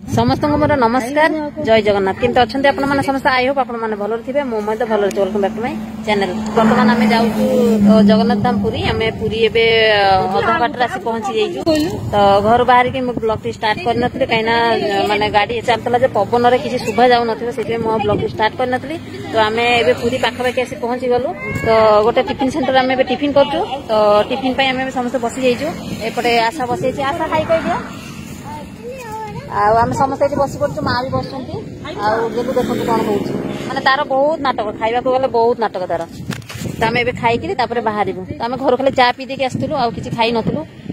समस्त मोर नमस्कार जय जगन्नाथ केमती अच्छा आपण मैंने समस्त आई होप आपण मैंने भल थे मुझे भल अच्छे welcome back to my channel. बर्तमान आम जाऊँ जगन्नाथ धाम पुरी आम पुरी एवं अध घाटे आसी पहुंची जाइए। तो घर बाहर की ब्लॉग टी स्टार्ट कर नी कहीं माने गाड़ी चलता पवन में किसी शुभा जाऊ ना मो ब्लॉग टी स्टार्ट कर नी। तो आम ए पुरी पाखापाखि आसी पहुंची गलु। तो गोटे टिफिन सेंटर आम टिफिन करूँ। तो टिफिन आम समस्त बसी जाइए। एपटे आशा बसी आशा खाई कही आम समस्त ये बस पड़ू माँ भी बस गेलु देखो कौन हो माने तार बहुत नाटक खाइबा गले बहुत नाटक तार। तो आम ए खाई बाहर तो आम घर खाली चा पी देकी आसलु आ कि खाई नु।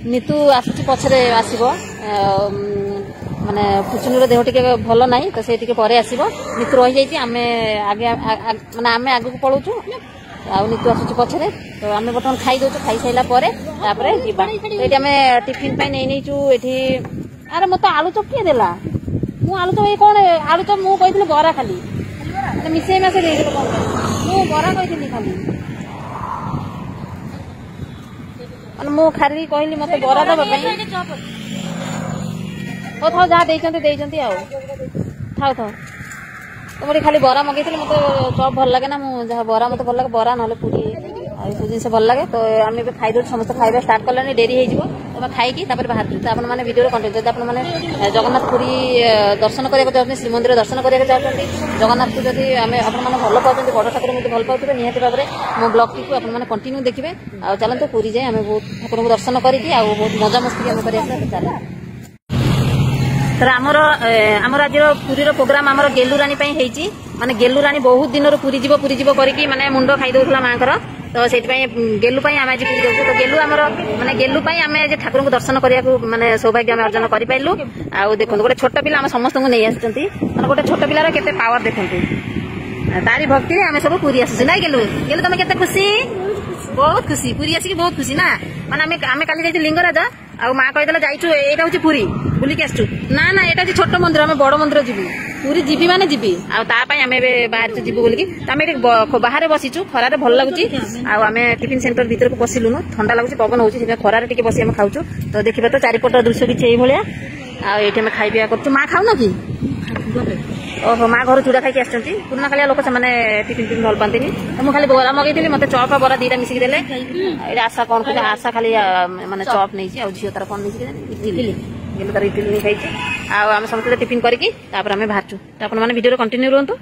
नीतू आसुची पछरे आसब माने पुचुनीर देह टी भल ना तो सी पर आसब। नीतू रही जाइए आम आगे माने आम आग को पलाऊँ आ नीतू आसुची पछरे। तो आम बर्तमान खाई दौचु खाई सारा पर ये आम टिफिन नहीं नहींचु ये। अरे मत आलू चप किए देला मु आलू चप कौन आलू चप मु कही बरा खाली मिसे मासे मु बरा कही खाली मु खाली कहली मत बरा दबा था जहाँ देते थाओ थाओ। तो मुझे खाली बरा मगे मत चप भल लगे ना मुझे बरा मत भल लगे बरा ना पूरी जिन भल लगे। तो आम खाई दो समस्त खाଇବା स्टार्ट कले डेरी हो तो खाई बाहर तो आप भिडियो कंटेंट जब आपने जगन्नाथ पुरी दर्शन करने चाहते श्रीमंदिर दर्शन करने चाहते जगन्नाथ को जब आम भल पाते बड़ ठाकुर मुझे भल पाते निहत भाव में मो ब्लॉग टी आपने कंटिन्यू देखिए। आ चलते पुरी जाए आम बहुत ठाकुर को दर्शन करके बहुत मजा मस्ती आम कर तर आमर आज पुरीर प्रोग्राम आमर गेलुराणी माने गेलुराणी बहुत दिन पुरी जीव करके माने मुंड खाई दौला माँ तो से गेलु आम आज पुरी जाऊँ। तो गेलु आमर माने गेलु आम आज ठाकुर को दर्शन करने माने सौभाग्य आम अर्जन करूँ। आ देखो गोटे छोट पिला आम समस्त नहीं आसुँच गोटे छोट पिलार केते पावर देखो तारी भक्ति आम सब पुरी आसुँ ना गेलु गेलु तुम के खुशी बहुत खुशी पुरी आसिक बहुत खुशी ना माने आम काली जाइए लिंगराज आ माँ कहीदेला जाइचु एटा हूँ पुरी बुलिक आसु ना ना एटा हूँ छोट मंदिर आम बड़ मंदिर जीवु पुरी जीवी माने जीवी आम बाहर जीवु बोलिकी आम ये बाहर बसीचु खरारे भल लगुच आम टिफिन सेंटर भीतर को पशिलुन ठंडा लगुच पवन होती खरारे टी बस आम खाऊ। तो देखिए तो चारिपट दृश्य किसी भाया आम खाई पिया कर माँ खाऊ कि ओहो माँ घर चूड़ा खाई आसती पुराना कालिया लोक से टिफिन टिफिन भल पाती। तो मुझे खाली बरा मगेली मत चप बरा दीटा मिसिक देले आशा कौन कह आशा खाली माने चप नहीं झील तार कौन नहीं इडली गेलु तार इडली नहीं खाई आम समस्त टिफिन करके आम बाहर तो आप भिडियो कंटिन्यू रुहतु।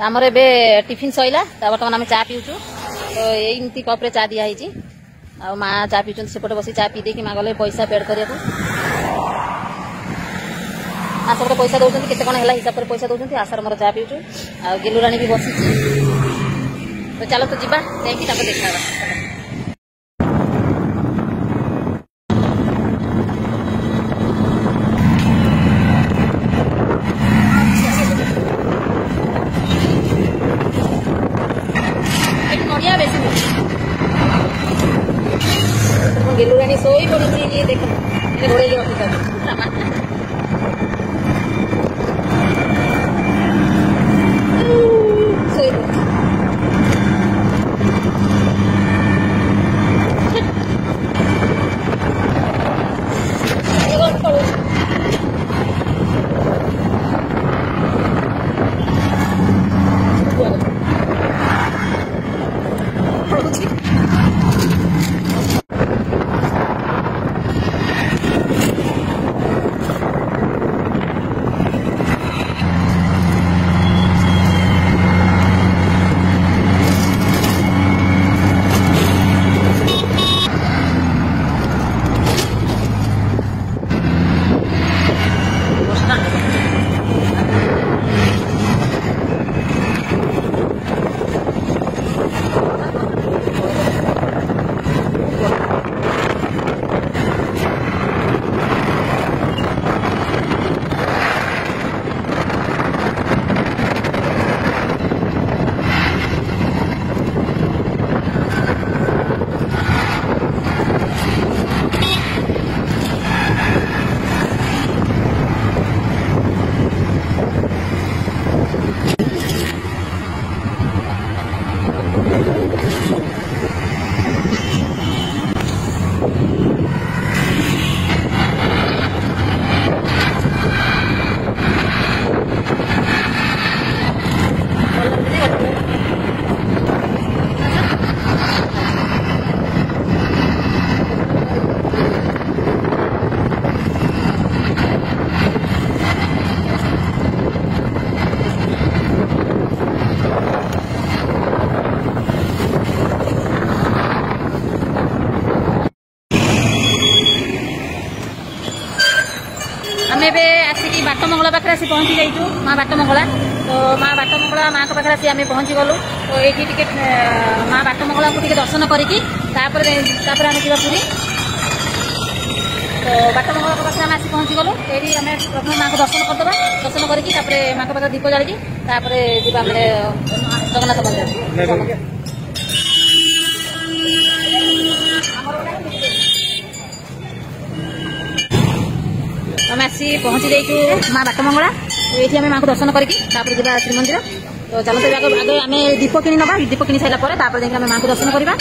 आमर ए टिफिन सैला बर्तमान आम चा पीऊँ तो यही कप्रे चा दिखाई आ माँ चा पीछे सेपटे बस चा पी दे माँ गले पैसा पेड करने आसपटे पैसा दौरान केते कौन है हिसाब से पैसा दौरान आसार मोर चा पीऊँ आ गेलुराणी भी बसी तो चलो तो जीवा देखा देखा गेलुराणी सोई पड़ी देख घोड़े आसिक बाटमंगला पाखे आसी पहुँची जाइए माँ बाटमंगला तो माँ बाटमंगला माँ पाखे आसी आम पहुँची गलु तो ये टे माँ बाटमंगला को दर्शन करके आम जा पूरी तो बाटमंगला पाखे आम आसी पहुँची गलु ये आम प्रथम माँ को दर्शन करदे दर्शन करके माँ पाखे दीप जाड़ी जा जगन्नाथ मंदिर आम आसी पहुँची जाइए माँ बाटमंगला तो ये आम माँ को दर्शन करके जा श्रीमंदिर तो चलते आगे आम दीप कि ना दीप कि सारापर आम माँ को दर्शन करवा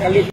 Belum